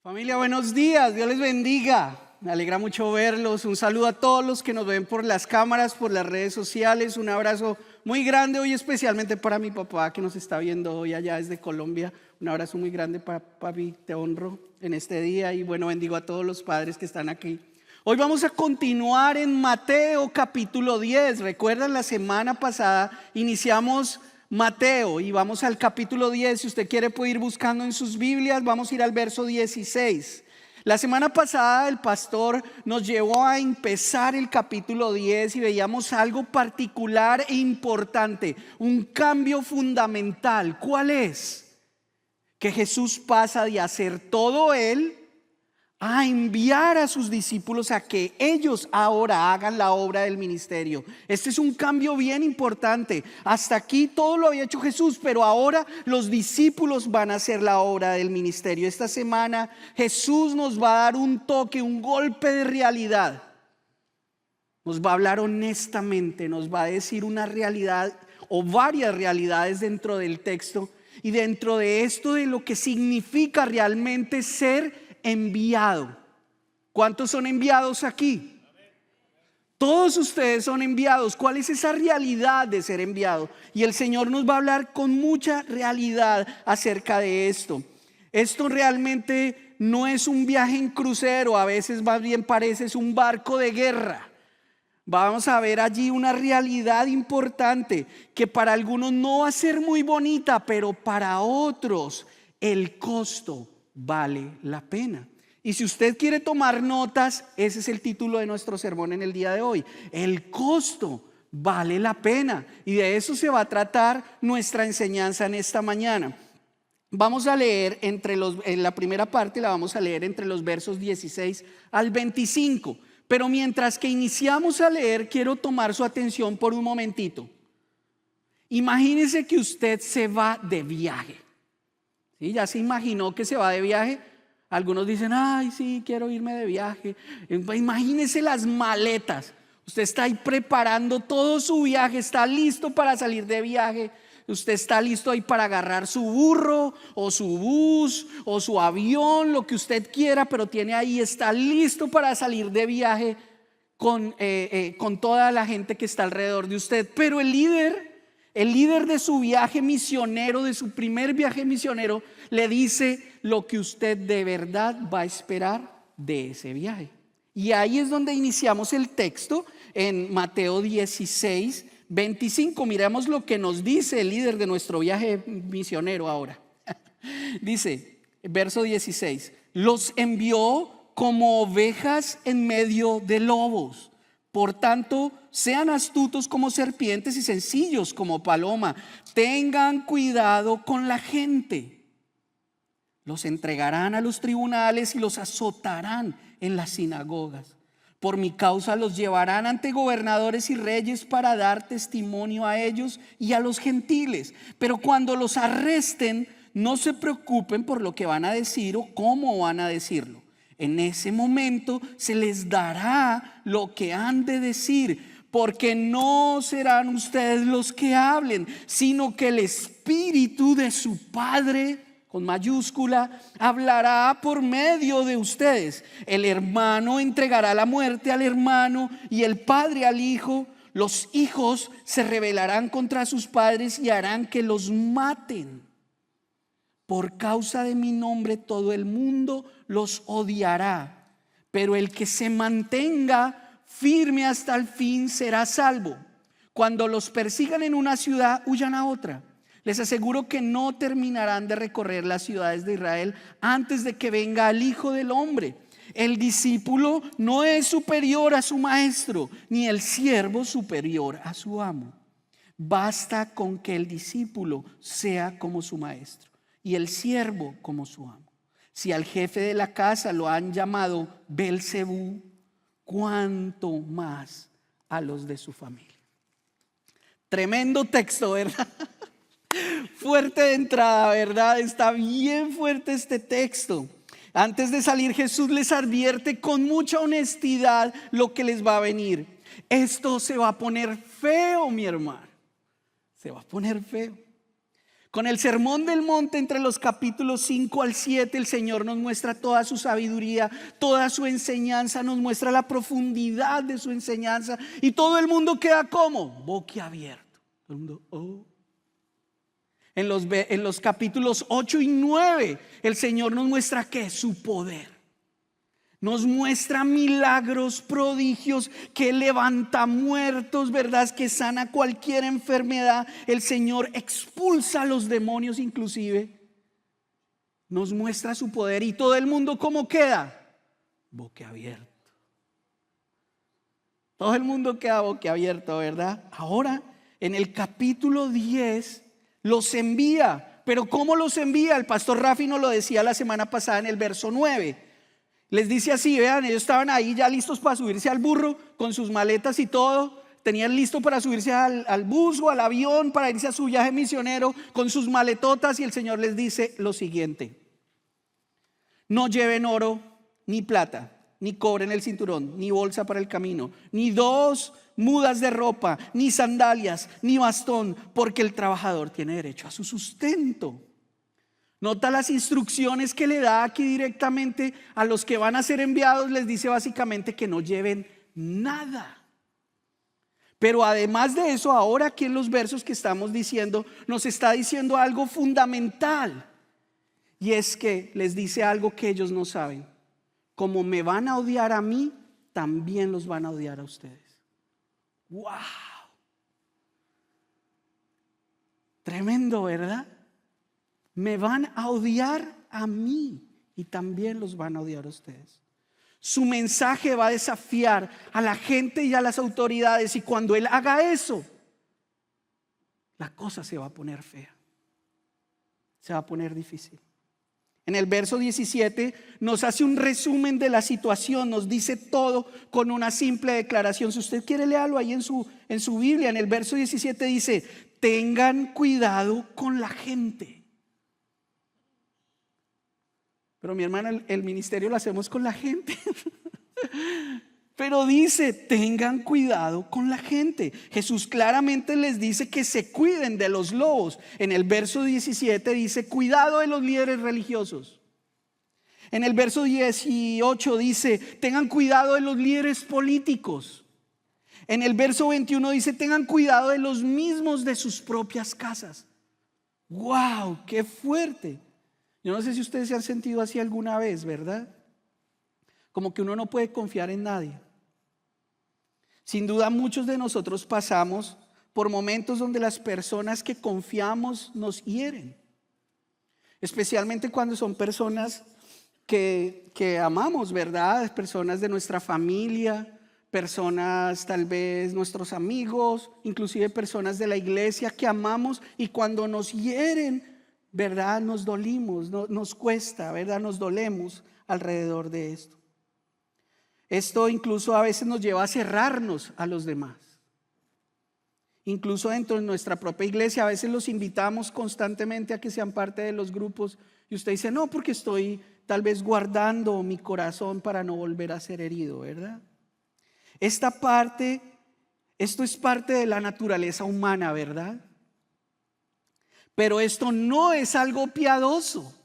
Familia, buenos días, Dios les bendiga. Me alegra mucho verlos. Un saludo a todos los que nos ven por las cámaras, por las redes sociales. Un abrazo muy grande hoy, especialmente para mi papá que nos está viendo hoy allá desde Colombia. Un abrazo muy grande para papi, te honro en este día y bueno, bendigo a todos los padres que están aquí. Hoy vamos a continuar en Mateo capítulo 10. Recuerdan, la semana pasada iniciamos Mateo y vamos al capítulo 10. Si usted quiere puede ir buscando en sus Biblias. Vamos a ir al verso 16. La semana pasada el pastor nos llevó a empezar el capítulo 10 y veíamos algo particular e importante, un cambio fundamental. ¿Cuál es? Que Jesús pasa de hacer todo él a enviar a sus discípulos a que ellos ahora hagan la obra del ministerio. Este es un cambio bien importante. Hasta aquí todo lo había hecho Jesús, pero ahora los discípulos van a hacer la obra del ministerio. Esta semana Jesús nos va a dar un toque, un golpe de realidad. Nos va a hablar honestamente, nos va a decir una realidad o varias realidades dentro del texto y dentro de esto de lo que significa realmente ser enviado. ¿Cuántos son enviados aquí? Todos ustedes son enviados. ¿Cuál es esa realidad de ser enviado? Y el Señor nos va a hablar con mucha realidad acerca de esto. Esto realmente no es un viaje en crucero, a veces más bien parece es un barco de guerra. Vamos a ver allí una realidad importante que para algunos no va a ser muy bonita, pero para otros el costo vale la pena. Y si usted quiere tomar notas, ese es el título de nuestro sermón en el día de hoy. El costo vale la pena. Y de eso se va a tratar nuestra enseñanza en esta mañana. Vamos a leer en la primera parte la vamos a leer entre los versos 16 al 25. Pero mientras que iniciamos a leer, quiero tomar su atención por un momentito. Imagínese que usted se va de viaje. ¿Sí? ¿Ya se imaginó que se va de viaje? Algunos dicen, ay, sí, quiero irme de viaje. Imagínese las maletas. Usted está ahí preparando todo su viaje, está listo para salir de viaje. Usted está listo ahí para agarrar su burro o su bus o su avión, lo que usted quiera, pero tiene ahí, está listo para salir de viaje con toda la gente que está alrededor de usted. Pero el líder de su viaje misionero, de su primer viaje misionero, le dice lo que usted de verdad va a esperar de ese viaje. Y ahí es donde iniciamos el texto en Mateo 16, 25. Miremos lo que nos dice el líder de nuestro viaje misionero ahora. Dice, verso 16, los envió como ovejas en medio de lobos. Por tanto, sean astutos como serpientes y sencillos como paloma. Tengan cuidado con la gente. Los entregarán a los tribunales y los azotarán en las sinagogas. Por mi causa los llevarán ante gobernadores y reyes para dar testimonio a ellos y a los gentiles. Pero cuando los arresten, no se preocupen por lo que van a decir o cómo van a decirlo. En ese momento se les dará lo que han de decir, porque no serán ustedes los que hablen, sino que el Espíritu de su Padre, con mayúscula, hablará por medio de ustedes. El hermano entregará la muerte al hermano y el padre al hijo. Los hijos se rebelarán contra sus padres y harán que los maten. Por causa de mi nombre todo el mundo los odiará, pero el que se mantenga firme hasta el fin será salvo. Cuando los persigan en una ciudad, huyan a otra. Les aseguro que no terminarán de recorrer las ciudades de Israel antes de que venga el Hijo del Hombre. El discípulo no es superior a su maestro, ni el siervo superior a su amo. Basta con que el discípulo sea como su maestro y el siervo como su amo. Si al jefe de la casa lo han llamado Belcebú, cuánto más a los de su familia. Tremendo texto, ¿verdad? Fuerte de entrada, ¿verdad? Está bien fuerte este texto. Antes de salir, Jesús les advierte con mucha honestidad lo que les va a venir. Esto se va a poner feo, mi hermano. Se va a poner feo. Con el Sermón del Monte, entre los capítulos 5 al 7, el Señor nos muestra toda su sabiduría, toda su enseñanza, nos muestra la profundidad de su enseñanza. Y todo el mundo queda como boquiabierto. Todo el mundo, oh. En los capítulos 8 y 9, el Señor nos muestra ¿qué? Su poder. Nos muestra milagros, prodigios, que levanta muertos, ¿verdad? Que sana cualquier enfermedad. El Señor expulsa a los demonios inclusive. Nos muestra su poder y todo el mundo ¿cómo queda? Boquiabierto. Todo el mundo queda boquiabierto, ¿verdad? Ahora, en el capítulo 10, los envía. Pero ¿cómo los envía? El pastor Rafi nos lo decía la semana pasada en el verso 9. Les dice así, vean, ellos estaban ahí ya listos para subirse al burro con sus maletas y todo. Tenían listo para subirse al bus o al avión para irse a su viaje misionero con sus maletotas. Y el Señor les dice lo siguiente: no lleven oro, ni plata, ni cobre en el cinturón, ni bolsa para el camino, ni 2 mudas de ropa, ni sandalias, ni bastón, porque el trabajador tiene derecho a su sustento. Nota las instrucciones que le da aquí directamente a los que van a ser enviados. Les dice básicamente que no lleven nada. Pero además de eso, ahora aquí en los versos que estamos diciendo, nos está diciendo algo fundamental. Y es que les dice algo que ellos no saben. Como me van a odiar a mí, también los van a odiar a ustedes. ¡Wow! Tremendo, ¿verdad? Me van a odiar a mí y también los van a odiar a ustedes. Su mensaje va a desafiar a la gente y a las autoridades, y cuando él haga eso, la cosa se va a poner fea. Se va a poner difícil. En el verso 17 nos hace un resumen de la situación, nos dice todo con una simple declaración. Si usted quiere, léalo ahí en su Biblia. En el verso 17 dice: tengan cuidado con la gente. Pero mi hermana, el ministerio lo hacemos con la gente. Pero dice: tengan cuidado con la gente. Jesús claramente les dice que se cuiden de los lobos. En el verso 17 dice: cuidado de los líderes religiosos. En el verso 18 dice: tengan cuidado de los líderes políticos. En el verso 21 dice: tengan cuidado de los mismos de sus propias casas. ¡Wow! ¡Qué fuerte! Yo no sé si ustedes se han sentido así alguna vez, ¿verdad? Como que uno no puede confiar en nadie. Sin duda muchos de nosotros pasamos por momentos donde las personas que confiamos nos hieren. Especialmente cuando son personas que amamos, ¿verdad? Personas de nuestra familia, personas tal vez nuestros amigos, inclusive personas de la iglesia que amamos, y cuando nos hieren, ¿verdad? Nos dolimos, nos cuesta, ¿verdad? Nos dolemos alrededor de esto. Esto incluso a veces nos lleva a cerrarnos a los demás. Incluso dentro de nuestra propia iglesia a veces los invitamos constantemente a que sean parte de los grupos y usted dice: no, porque estoy tal vez guardando mi corazón para no volver a ser herido, ¿verdad? Esto es parte de la naturaleza humana, ¿verdad? Pero esto no es algo piadoso.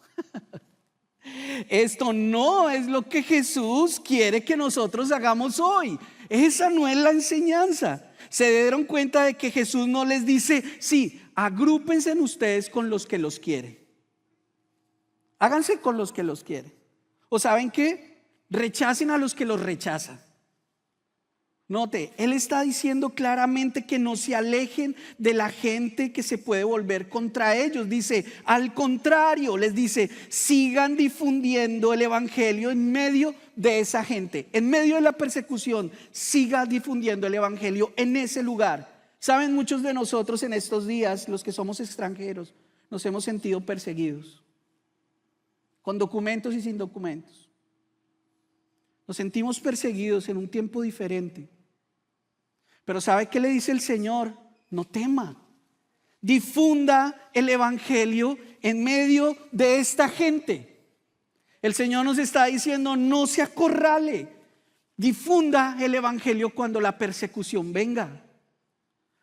Esto no es lo que Jesús quiere que nosotros hagamos hoy. Esa no es la enseñanza. Se dieron cuenta de que Jesús no les dice: sí, agrúpense ustedes con los que los quieren. Háganse con los que los quieren. ¿O saben qué? Rechacen a los que los rechazan. Note, Él está diciendo claramente que no se alejen de la gente que se puede volver contra ellos. Dice, al contrario, les dice: sigan difundiendo el evangelio en medio de esa gente. En medio de la persecución, siga difundiendo el evangelio en ese lugar. Saben, muchos de nosotros en estos días, los que somos extranjeros, nos hemos sentido perseguidos, con documentos y sin documentos. Nos sentimos perseguidos en un tiempo diferente. Pero ¿sabe qué le dice el Señor? No tema. Difunda el evangelio en medio de esta gente. El Señor nos está diciendo: no se acorrale. Difunda el evangelio cuando la persecución venga.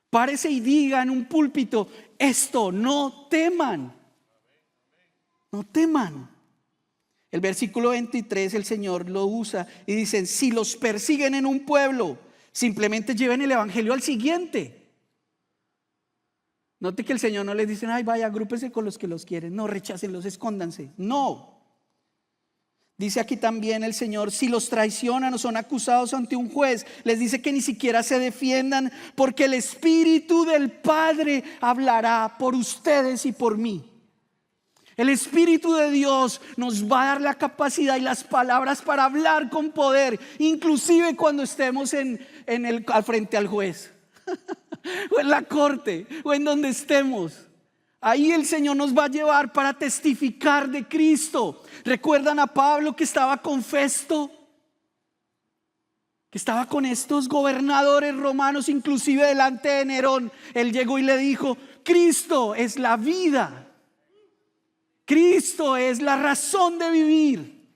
Párese y diga en un púlpito esto: no teman, no teman. El versículo 23 el Señor lo usa y dice: si los persiguen en un pueblo, simplemente lleven el evangelio al siguiente. Note que el Señor no les dice: ay, vaya, agrúpese con los que los quieren. No, rechácenlos, escóndanse. No. Dice aquí también el Señor: si los traicionan o son acusados ante un juez, les dice que ni siquiera se defiendan, porque el Espíritu del Padre hablará por ustedes y por mí. El Espíritu de Dios nos va a dar la capacidad y las palabras para hablar con poder, inclusive cuando estemos al frente al juez o en la corte o en donde estemos. Ahí el Señor nos va a llevar para testificar de Cristo. ¿Recuerdan a Pablo que estaba con Festo? Que estaba con estos gobernadores romanos, inclusive delante de Nerón. Él llegó y le dijo: Cristo es la vida. Cristo es la razón de vivir.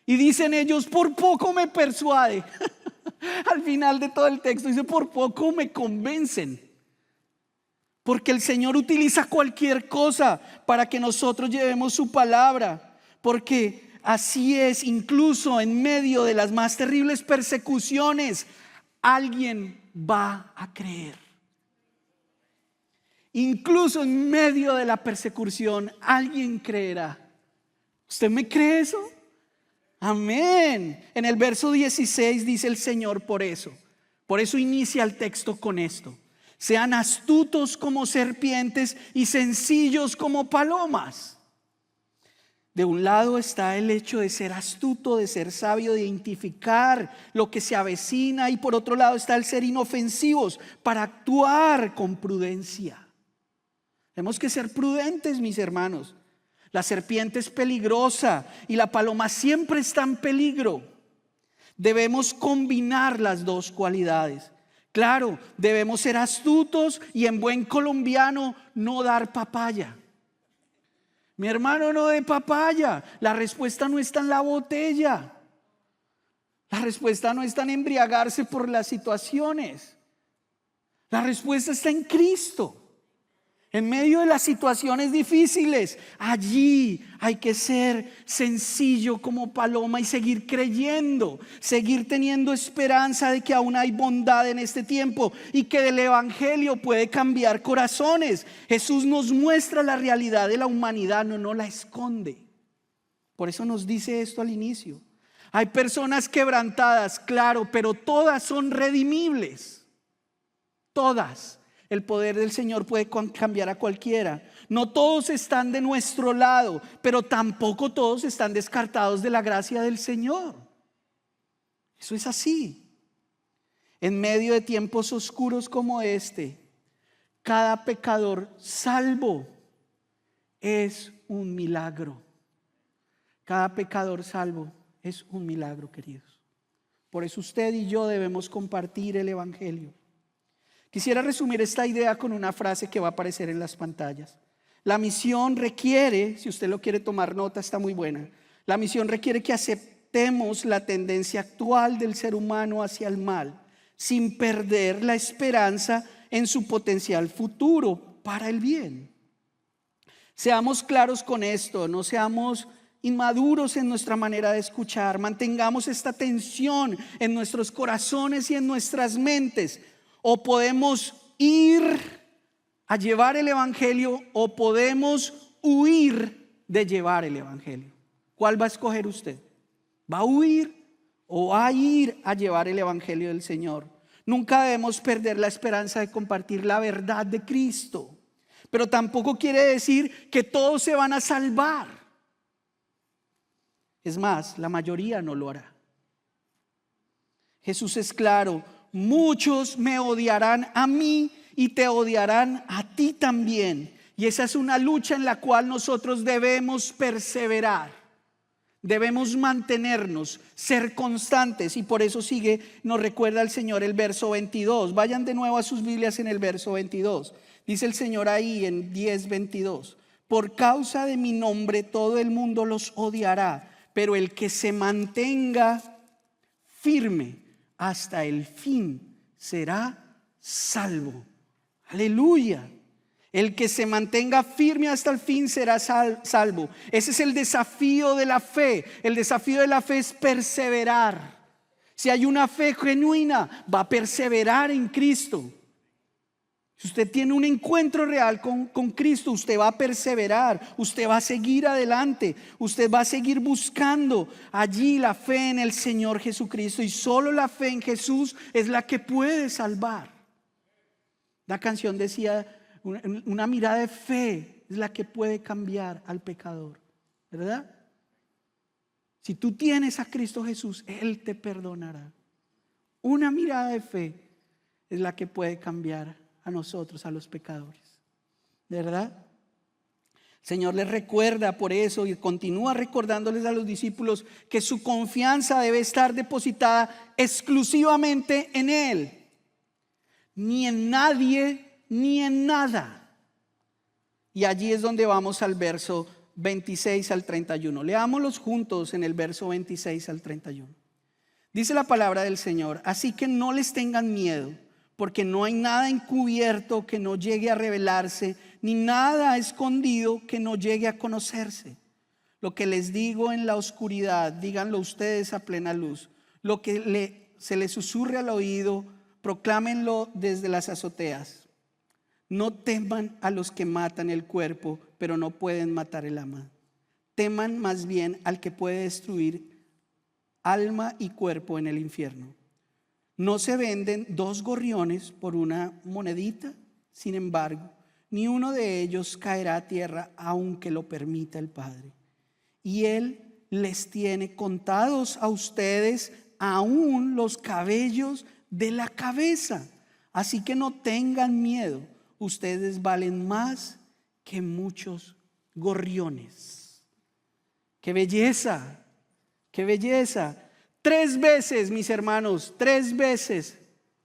Y dicen ellos: por poco me persuade. Al final de todo el texto dice: por poco me convencen. Porque el Señor utiliza cualquier cosa para que nosotros llevemos su palabra. Porque así es, incluso en medio de las más terribles persecuciones, alguien va a creer. Incluso en medio de la persecución, alguien creerá. ¿Usted me cree eso? Amén. En el verso 16 dice el Señor: por eso inicia el texto con esto: sean astutos como serpientes y sencillos como palomas. De un lado está el hecho de ser astuto, de ser sabio, de identificar lo que se avecina, y por otro lado está el ser inofensivos para actuar con prudencia. Tenemos que ser prudentes, mis hermanos. La serpiente es peligrosa y la paloma siempre está en peligro. Debemos combinar las dos cualidades. Claro, debemos ser astutos y, en buen colombiano, no dar papaya. Mi hermano, no dé papaya. La respuesta no está en la botella. La respuesta no está en embriagarse por las situaciones. La respuesta está en Cristo. En medio de las situaciones difíciles, allí hay que ser sencillo como paloma y seguir creyendo, seguir teniendo esperanza de que aún hay bondad en este tiempo y que el evangelio puede cambiar corazones. Jesús nos muestra la realidad de la humanidad, no la esconde. Por eso nos dice esto al inicio. Hay personas quebrantadas, claro, pero todas son redimibles. Todas. El poder del Señor puede cambiar a cualquiera. No todos están de nuestro lado, pero tampoco todos están descartados de la gracia del Señor. Eso es así. En medio de tiempos oscuros como este, cada pecador salvo es un milagro. Cada pecador salvo es un milagro, queridos. Por eso usted y yo debemos compartir el evangelio. Quisiera resumir esta idea con una frase que va a aparecer en las pantallas. La misión requiere, si usted lo quiere tomar nota, está muy buena. La misión requiere que aceptemos la tendencia actual del ser humano hacia el mal, sin perder la esperanza en su potencial futuro para el bien. Seamos claros con esto, no seamos inmaduros en nuestra manera de escuchar. Mantengamos esta tensión en nuestros corazones y en nuestras mentes. O podemos ir a llevar el evangelio, o podemos huir de llevar el evangelio. ¿Cuál va a escoger usted? ¿Va a huir o va a ir a llevar el evangelio del Señor? Nunca debemos perder la esperanza de compartir la verdad de Cristo, pero tampoco quiere decir que todos se van a salvar. Es más, la mayoría no lo hará. Jesús es claro: muchos me odiarán a mí y te odiarán a ti también. Y esa es una lucha en la cual nosotros debemos perseverar. Debemos mantenernos, ser constantes. Y por eso nos recuerda el Señor el verso 22. Vayan de nuevo a sus Biblias en el verso 22. Dice el Señor ahí en 10:22: por causa de mi nombre todo el mundo los odiará, pero el que se mantenga firme hasta el fin será salvo. Aleluya. El que se mantenga firme hasta el fin será salvo. Ese es el desafío de la fe. El desafío de la fe es perseverar. Si hay una fe genuina, va a perseverar en Cristo. Si usted tiene un encuentro real con Cristo, usted va a perseverar, usted va a seguir adelante, usted va a seguir buscando allí la fe en el Señor Jesucristo. Y solo la fe en Jesús es la que puede salvar. La canción decía, una mirada de fe es la que puede cambiar al pecador, ¿verdad? Si tú tienes a Cristo Jesús, Él te perdonará. Una mirada de fe es la que puede cambiar a nosotros, a los pecadores, ¿verdad? El Señor les recuerda por eso y continúa recordándoles a los discípulos que su confianza debe estar depositada exclusivamente en Él, ni en nadie, ni en nada. Y allí es donde vamos al verso 26 al 31. Leámoslos juntos en el verso 26 al 31. Dice la palabra del Señor: así que no les tengan miedo, porque no hay nada encubierto que no llegue a revelarse, ni nada escondido que no llegue a conocerse. Lo que les digo en la oscuridad, díganlo ustedes a plena luz. Lo que se les susurre al oído, proclámenlo desde las azoteas. No teman a los que matan el cuerpo, pero no pueden matar el alma. Teman más bien al que puede destruir alma y cuerpo en el infierno. No se venden 2 gorriones por una monedita, sin embargo, ni uno de ellos caerá a tierra aunque lo permita el Padre. Y Él les tiene contados a ustedes aún los cabellos de la cabeza. Así que no tengan miedo, ustedes valen más que muchos gorriones. ¡Qué belleza! ¡Qué belleza! 3 veces, mis hermanos, 3 veces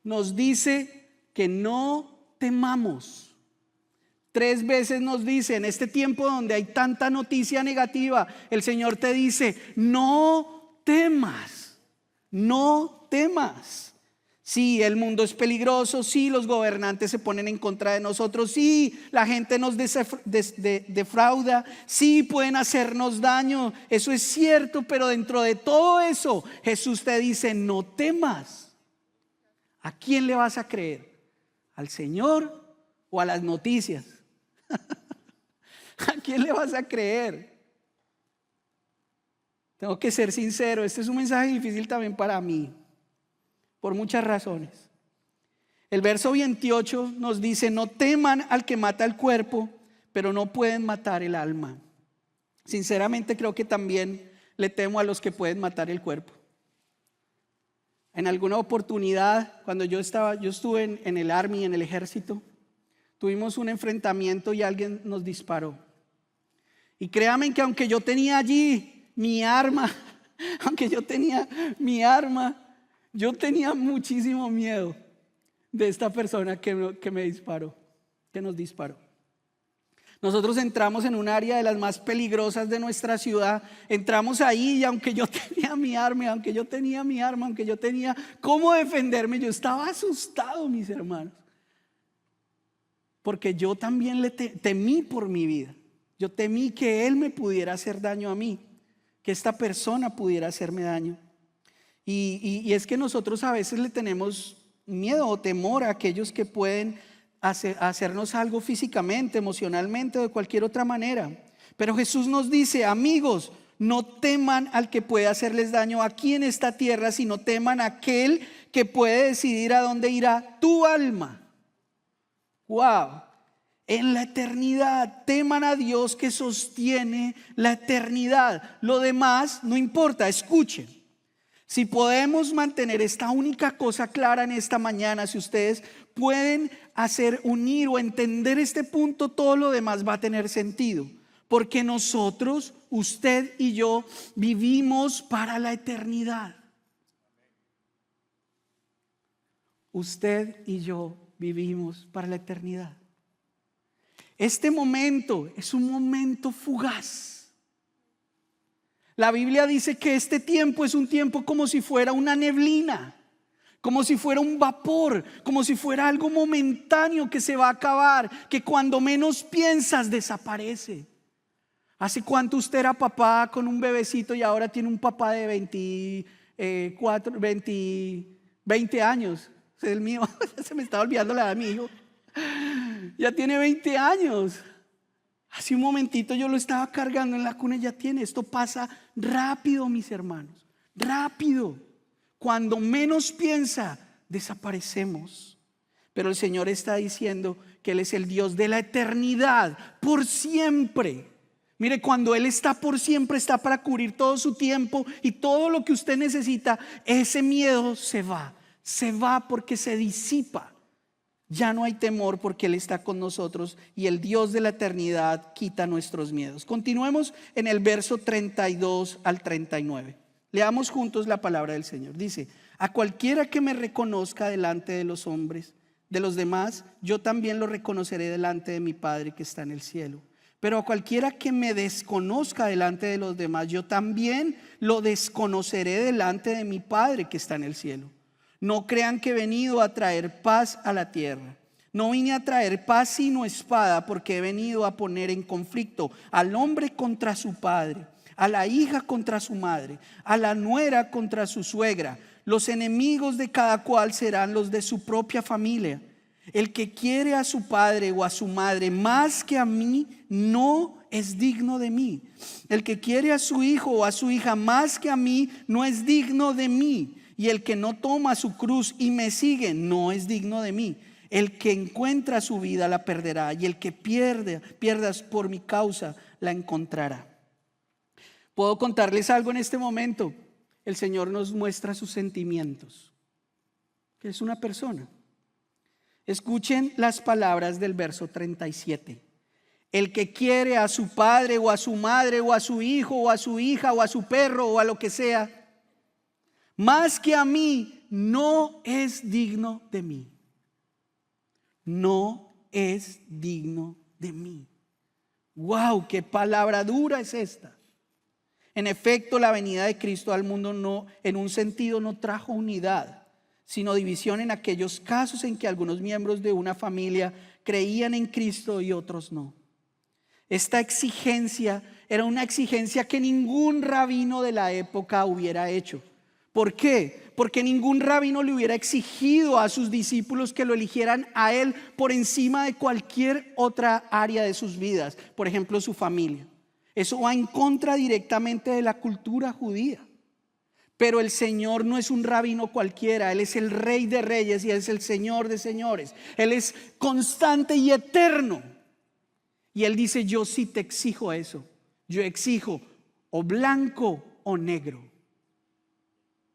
nos dice que no temamos. 3 veces nos dice, en este tiempo donde hay tanta noticia negativa, el Señor te dice: no temas, no temas. Sí, el mundo es peligroso, sí, los gobernantes se ponen en contra de nosotros, sí, la gente nos defrauda, sí, pueden hacernos daño, eso es cierto, pero dentro de todo eso, Jesús te dice: no temas. ¿A quién le vas a creer? ¿Al Señor o a las noticias? ¿A quién le vas a creer? Tengo que ser sincero, este es un mensaje difícil también para mí, por muchas razones. El verso 28 nos dice: no teman al que mata el cuerpo, pero no pueden matar el alma. Sinceramente creo que también le temo a los que pueden matar el cuerpo. En alguna oportunidad, cuando yo estuve en el Army, en el ejército, tuvimos un enfrentamiento y alguien nos disparó. Y créanme que aunque yo tenía allí mi arma, yo tenía muchísimo miedo de esta persona que me disparó, que nos disparó. Nosotros entramos en un área de las más peligrosas de nuestra ciudad. Entramos ahí y aunque yo tenía mi arma, aunque yo tenía cómo defenderme, yo estaba asustado, mis hermanos. Porque yo también le temí por mi vida. Yo temí que él me pudiera hacer daño a mí, que esta persona pudiera hacerme daño. Y es que nosotros a veces le tenemos miedo o temor a aquellos que pueden hacernos algo físicamente, emocionalmente o de cualquier otra manera. Pero Jesús nos dice: amigos, no teman al que puede hacerles daño aquí en esta tierra, sino teman a aquel que puede decidir a dónde irá tu alma. ¡Wow! En la eternidad, teman a Dios que sostiene la eternidad. Lo demás no importa, escuchen. Si podemos mantener esta única cosa clara en esta mañana, si ustedes pueden unir o entender este punto, todo lo demás va a tener sentido. Porque nosotros, usted y yo, vivimos para la eternidad. Usted y yo vivimos para la eternidad. Este momento es un momento fugaz. La Biblia dice que este tiempo es un tiempo como si fuera una neblina, como si fuera un vapor, como si fuera algo momentáneo que se va a acabar, que cuando menos piensas desaparece. ¿Hace cuánto usted era papá con un bebecito y ahora tiene un papá de 20 años? Es el mío, se me estaba olvidando la edad de mi hijo. Ya tiene 20 años. Hace un momentito yo lo estaba cargando en la cuna y ya tiene. Esto pasa rápido, mis hermanos, rápido. Cuando menos piensa, desaparecemos. Pero el Señor está diciendo que Él es el Dios de la eternidad, por siempre. Mire, cuando Él está por siempre, está para cubrir todo su tiempo y todo lo que usted necesita. Ese miedo se va porque se disipa. Ya no hay temor porque Él está con nosotros y el Dios de la eternidad quita nuestros miedos. Continuemos en el verso 32 al 39. Leamos juntos la palabra del Señor. Dice: a cualquiera que me reconozca delante de los hombres, de los demás, yo también lo reconoceré delante de mi Padre que está en el cielo. Pero a cualquiera que me desconozca delante de los demás, yo también lo desconoceré delante de mi Padre que está en el cielo. No crean que he venido a traer paz a la tierra. No vine a traer paz sino espada, porque he venido a poner en conflicto al hombre contra su padre, a la hija contra su madre, a la nuera contra su suegra. Los enemigos de cada cual serán los de su propia familia. El que quiere a su padre o a su madre más que a mí, no es digno de mí. El que quiere a su hijo o a su hija más que a mí, no es digno de mí. Y el que no toma su cruz y me sigue, no es digno de mí. El que encuentra su vida la perderá, y el que pierdas por mi causa la encontrará. Puedo contarles algo en este momento. El Señor nos muestra sus sentimientos, que es una persona. Escuchen las palabras del verso 37. El que quiere a su padre o a su madre o a su hijo o a su hija o a su perro o a lo que sea, más que a mí, no es digno de mí. No es digno de mí. ¡Wow! ¡Qué palabra dura es esta! En efecto, la venida de Cristo al mundo no, en un sentido, no trajo unidad, sino división en aquellos casos en que algunos miembros de una familia creían en Cristo y otros no. Esta exigencia era una exigencia que ningún rabino de la época hubiera hecho. ¿Por qué? Porque ningún rabino le hubiera exigido a sus discípulos que lo eligieran a él por encima de cualquier otra área de sus vidas, por ejemplo, su familia. Eso va en contra directamente de la cultura judía. Pero el Señor no es un rabino cualquiera. Él es el Rey de Reyes y Él es el Señor de Señores. Él es constante y eterno. Y Él dice: yo sí te exijo eso. Yo exijo o blanco o negro.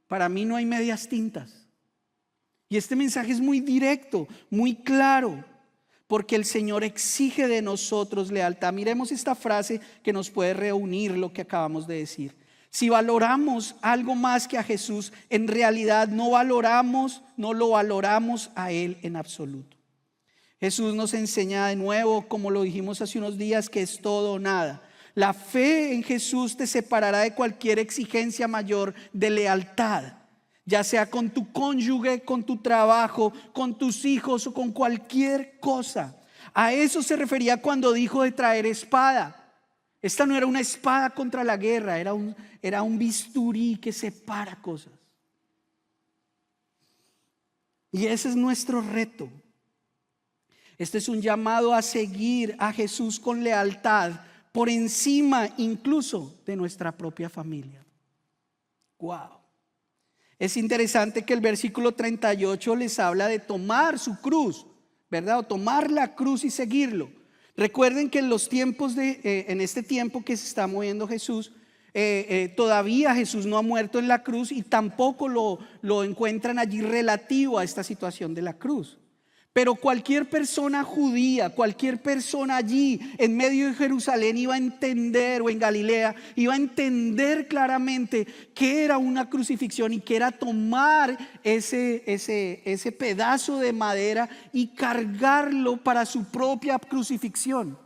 Para mí no hay medias tintas. Y este mensaje es muy directo, muy claro, porque el Señor exige de nosotros lealtad. Miremos esta frase que nos puede reunir lo que acabamos de decir. Si valoramos algo más que a Jesús, en realidad no lo valoramos a Él en absoluto. Jesús nos enseña de nuevo, como lo dijimos hace unos días, que es todo o nada. La fe en Jesús te separará de cualquier exigencia mayor de lealtad, ya sea con tu cónyuge, con tu trabajo, con tus hijos o con cualquier cosa. A eso se refería cuando dijo de traer espada. Esta no era una espada contra la guerra, era un bisturí que separa cosas. Y ese es nuestro reto. Este es un llamado a seguir a Jesús con lealtad, por encima incluso de nuestra propia familia. Wow. Es interesante que el versículo 38 les habla de tomar su cruz, ¿verdad? O tomar la cruz y seguirlo. Recuerden que en los tiempos en este tiempo que se está moviendo Jesús, todavía Jesús no ha muerto en la cruz y tampoco lo encuentran allí relativo a esta situación de la cruz. Pero cualquier persona judía, cualquier persona allí en medio de Jerusalén iba a entender, o en Galilea, iba a entender claramente qué era una crucifixión y qué era tomar ese pedazo de madera y cargarlo para su propia crucifixión.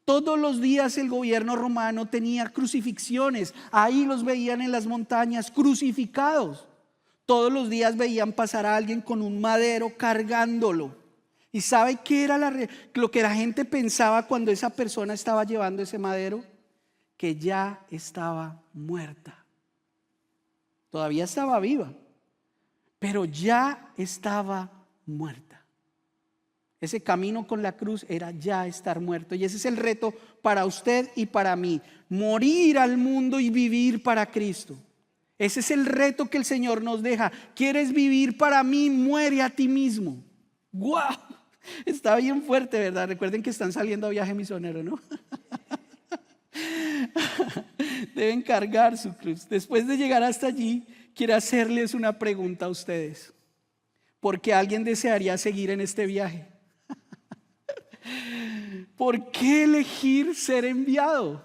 Todos los días el gobierno romano tenía crucifixiones, ahí los veían en las montañas crucificados. Todos los días veían pasar a alguien con un madero cargándolo. ¿Y sabe qué era lo que la gente pensaba cuando esa persona estaba llevando ese madero? Que ya estaba muerta. Todavía estaba viva, pero ya estaba muerta. Ese camino con la cruz era ya estar muerto. Y ese es el reto para usted y para mí. Morir al mundo y vivir para Cristo. Ese es el reto que el Señor nos deja. ¿Quieres vivir para mí? Muere a ti mismo. ¡Guau! Está bien fuerte, ¿verdad? Recuerden que están saliendo a viaje misionero, ¿no? Deben cargar su cruz. Después de llegar hasta allí, quiero hacerles una pregunta a ustedes. ¿Por qué alguien desearía seguir en este viaje? ¿Por qué elegir ser enviado?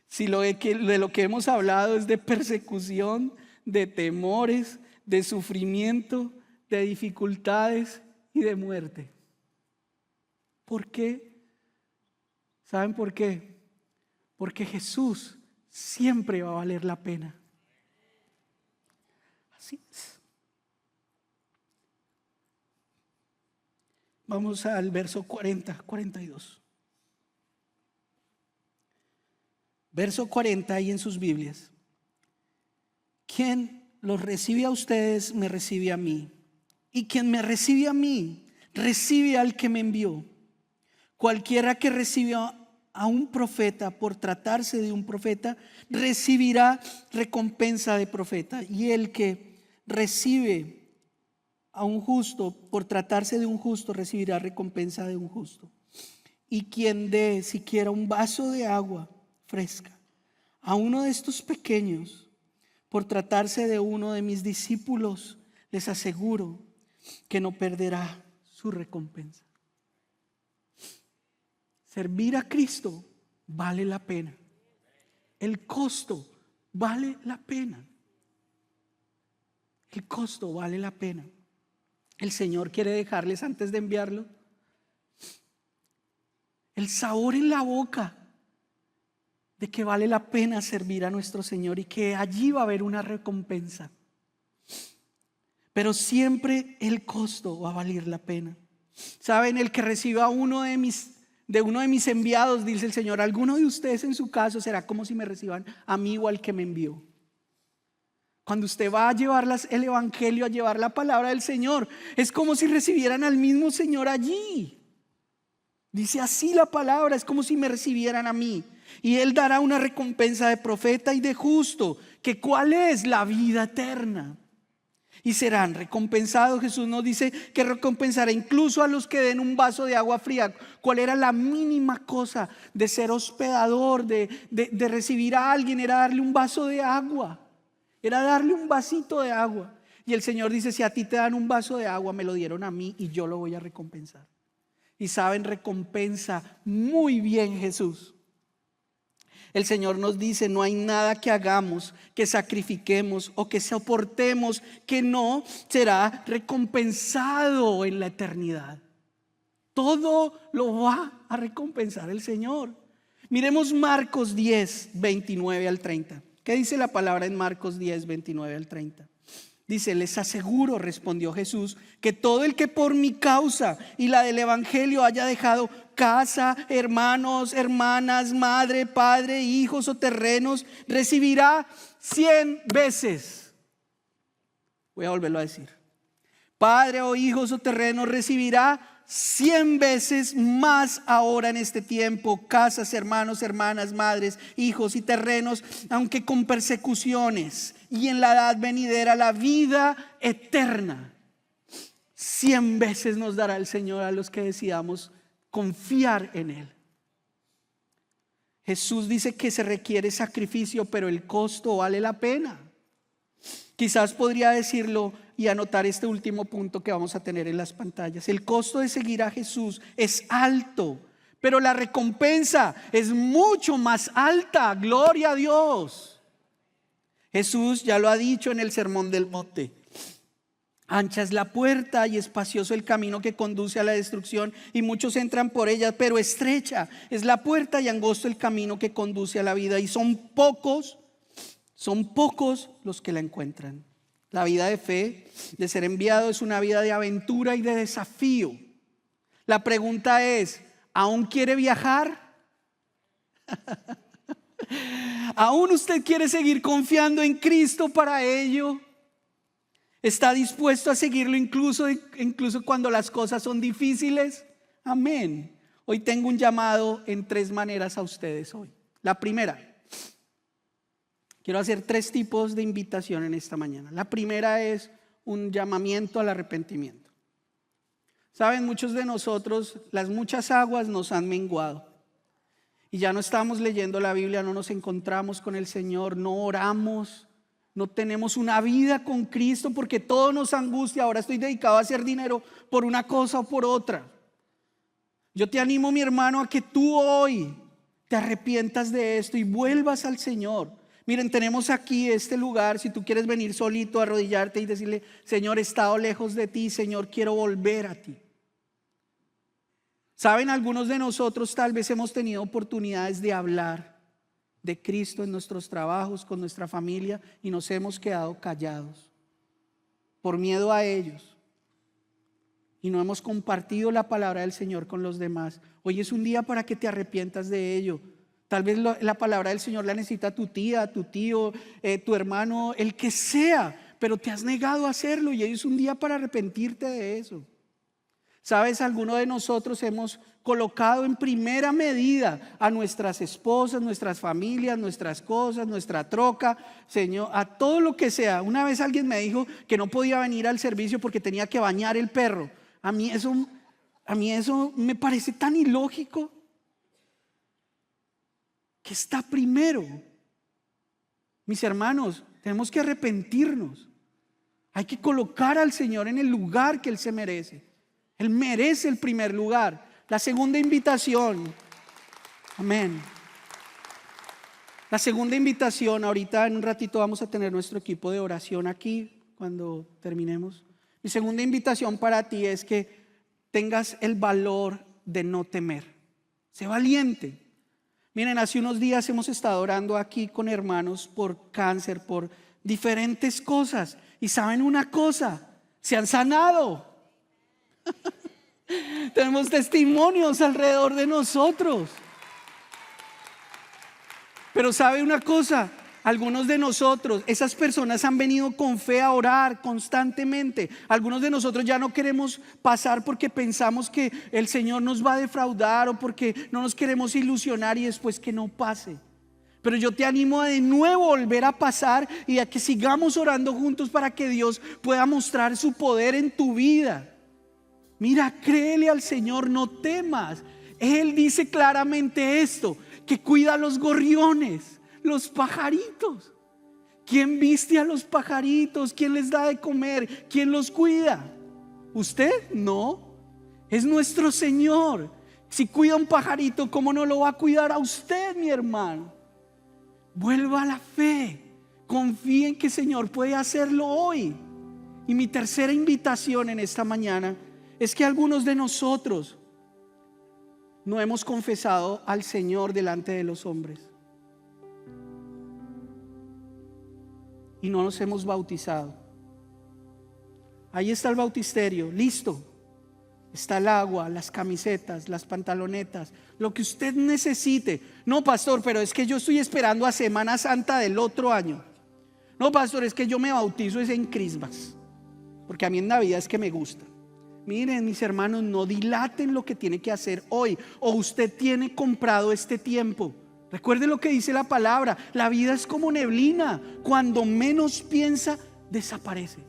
Si de lo que hemos hablado es de persecución, de temores, de sufrimiento, de dificultades y de muerte. ¿Por qué? ¿Saben por qué? Porque Jesús siempre va a valer la pena. Así es. Vamos al verso 42. Verso 40 ahí en sus Biblias. Quien los recibe a ustedes, me recibe a mí. Y quien me recibe a mí, recibe al que me envió. Cualquiera que recibió a un profeta por tratarse de un profeta, recibirá recompensa de profeta. Y el que recibe a un justo por tratarse de un justo, recibirá recompensa de un justo. Y quien dé siquiera un vaso de agua fresca a uno de estos pequeños, por tratarse de uno de mis discípulos, les aseguro que no perderá su recompensa. Servir a Cristo vale la pena. El costo vale la pena. El costo vale la pena. El Señor quiere dejarles, antes de enviarlo, el sabor en la boca de que vale la pena servir a nuestro Señor y que allí va a haber una recompensa. Pero siempre el costo va a valer la pena. ¿Saben? El que reciba uno de mis enviados, dice el Señor, alguno de ustedes en su caso será como si me reciban a mí o al que me envió. Cuando usted va a llevar el evangelio, a llevar la palabra del Señor, es como si recibieran al mismo Señor allí. Dice así la palabra, es como si me recibieran a mí. Y Él dará una recompensa de profeta y de justo, que ¿cuál es? La vida eterna. Y serán recompensados. Jesús nos dice que recompensará incluso a los que den un vaso de agua fría. ¿Cuál era la mínima cosa de ser hospedador, de recibir a alguien? Era darle un vaso de agua. Era darle un vasito de agua. Y el Señor dice, si a ti te dan un vaso de agua, me lo dieron a mí y yo lo voy a recompensar. Y saben, recompensa muy bien Jesús. El Señor nos dice, no hay nada que hagamos, que sacrifiquemos o que soportemos que no será recompensado en la eternidad. Todo lo va a recompensar el Señor. Miremos Marcos 10, 29 al 30. ¿Qué dice la palabra en Marcos 10, 29 al 30? Dice, les aseguro, respondió Jesús, que todo el que por mi causa y la del evangelio haya dejado casa, hermanos, hermanas, madre, padre, hijos o terrenos, recibirá 100 veces. Voy a volverlo a decir. Padre o hijos o terrenos, recibirá 100 veces más ahora en este tiempo, casas, hermanos, hermanas, madres, hijos y terrenos, aunque con persecuciones, y en la edad venidera la vida eterna. 100 veces nos dará el Señor a los que decidamos confiar en Él. Jesús dice que se requiere sacrificio, pero el costo vale la pena. Quizás podría decirlo y anotar este último punto que vamos a tener en las pantallas. El costo de seguir a Jesús es alto, pero la recompensa es mucho más alta. Gloria a Dios. Jesús ya lo ha dicho en el Sermón del Monte. Ancha es la puerta y espacioso el camino que conduce a la destrucción, y muchos entran por ella, pero estrecha es la puerta y angosto el camino que conduce a la vida, y son pocos los que la encuentran. La vida de fe, de ser enviado, es una vida de aventura y de desafío. La pregunta es, ¿aún quiere viajar? ¿Aún usted quiere seguir confiando en Cristo para ello? ¿Está dispuesto a seguirlo incluso cuando las cosas son difíciles? Amén. Hoy tengo un llamado en 3 maneras a ustedes hoy. La primera, quiero hacer 3 tipos de invitación en esta mañana. La primera es un llamamiento al arrepentimiento. Saben, muchos de nosotros, las muchas aguas nos han menguado. Y ya no estamos leyendo la Biblia, no nos encontramos con el Señor, no oramos, no tenemos una vida con Cristo porque todo nos angustia. Ahora estoy dedicado a hacer dinero por una cosa o por otra. Yo te animo, mi hermano, a que tú hoy te arrepientas de esto y vuelvas al Señor. Miren, tenemos aquí este lugar, si tú quieres venir solito, arrodillarte y decirle: Señor, he estado lejos de ti, Señor, quiero volver a ti. Saben, algunos de nosotros tal vez hemos tenido oportunidades de hablar de Cristo en nuestros trabajos, con nuestra familia, y nos hemos quedado callados por miedo a ellos. Y no hemos compartido la palabra del Señor con los demás. Hoy es un día para que te arrepientas de ello. Tal vez la palabra del Señor la necesita tu tía, tu tío, tu hermano, el que sea, pero te has negado a hacerlo y hoy es un día para arrepentirte de eso. Sabes, algunos de nosotros hemos colocado en primera medida a nuestras esposas, nuestras familias, nuestras cosas, nuestra troca, Señor, a todo lo que sea. Una vez alguien me dijo que no podía venir al servicio porque tenía que bañar el perro. A mí eso me parece tan ilógico. ¿Qué está primero? Mis hermanos, tenemos que arrepentirnos. Hay que colocar al Señor en el lugar que Él se merece. Él merece el primer lugar. La segunda invitación, amén. La segunda invitación, ahorita en un ratito vamos a tener nuestro equipo de oración aquí cuando terminemos. Mi segunda invitación para ti es que tengas el valor de no temer. Sé valiente. Miren, hace unos días hemos estado orando aquí con hermanos por cáncer, por diferentes cosas. Y saben una cosa, se han sanado. Tenemos testimonios alrededor de nosotros. Pero sabe una cosa, algunos de nosotros, esas personas han venido con fe a orar constantemente. Algunos de nosotros ya no queremos pasar porque pensamos que el Señor nos va a defraudar o porque no nos queremos ilusionar y después que no pase. Pero yo te animo a de nuevo volver a pasar y a que sigamos orando juntos para que Dios pueda mostrar su poder en tu vida. Mira, créele al Señor, no temas. Él dice claramente esto, que cuida a los gorriones, los pajaritos. ¿Quién viste a los pajaritos? ¿Quién les da de comer? ¿Quién los cuida? ¿Usted? No. Es nuestro Señor. Si cuida a un pajarito, ¿cómo no lo va a cuidar a usted, mi hermano? Vuelva a la fe. Confíe en que el Señor puede hacerlo hoy. Y mi tercera invitación en esta mañana es que algunos de nosotros no hemos confesado al Señor delante de los hombres y no nos hemos bautizado. Ahí está el bautisterio, listo. Está el agua, las camisetas, las pantalonetas, lo que usted necesite. No, pastor, pero es que yo estoy esperando a Semana Santa del otro año. No, pastor, es que yo me bautizo es en Christmas, porque a mí en Navidad es que me gusta. Miren, mis hermanos, no dilaten lo que tiene que hacer hoy, o usted tiene comprado este tiempo. Recuerde lo que dice la palabra, la vida es como neblina, cuando menos piensa, desaparece.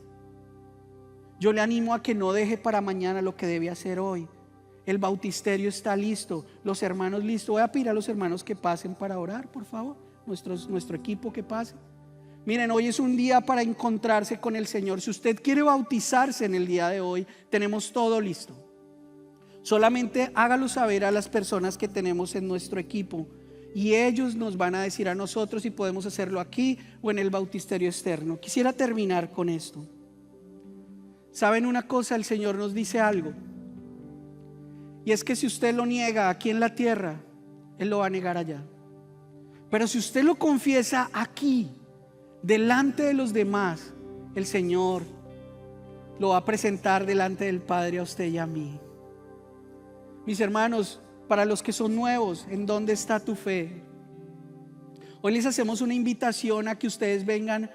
Yo le animo a que no deje para mañana lo que debe hacer hoy. El bautisterio está listo, los hermanos listos. Voy a pedir a los hermanos que pasen para orar, por favor, nuestro equipo que pase. Miren, hoy es un día para encontrarse con el Señor. Si usted quiere bautizarse en el día de hoy, tenemos todo listo. Solamente hágalo saber a las personas que tenemos en nuestro equipo y ellos nos van a decir a nosotros si podemos hacerlo aquí o en el bautisterio externo. Quisiera terminar con esto. ¿Saben una cosa? El Señor nos dice algo. Y es que si usted lo niega aquí en la tierra, Él lo va a negar allá. Pero si usted lo confiesa aquí, delante de los demás, el Señor lo va a presentar delante del Padre a usted y a mí. Mis hermanos, para los que son nuevos, ¿en dónde está tu fe? Hoy les hacemos una invitación a que ustedes vengan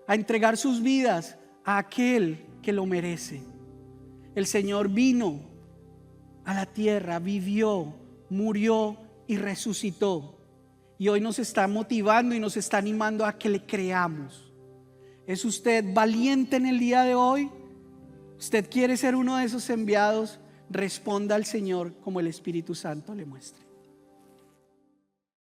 a entregar sus vidas a aquel que lo merece. El Señor vino a la tierra, vivió, murió y resucitó. Y hoy nos está motivando y nos está animando a que le creamos. ¿Es usted valiente en el día de hoy? ¿Usted quiere ser uno de esos enviados? Responda al Señor como el Espíritu Santo le muestre.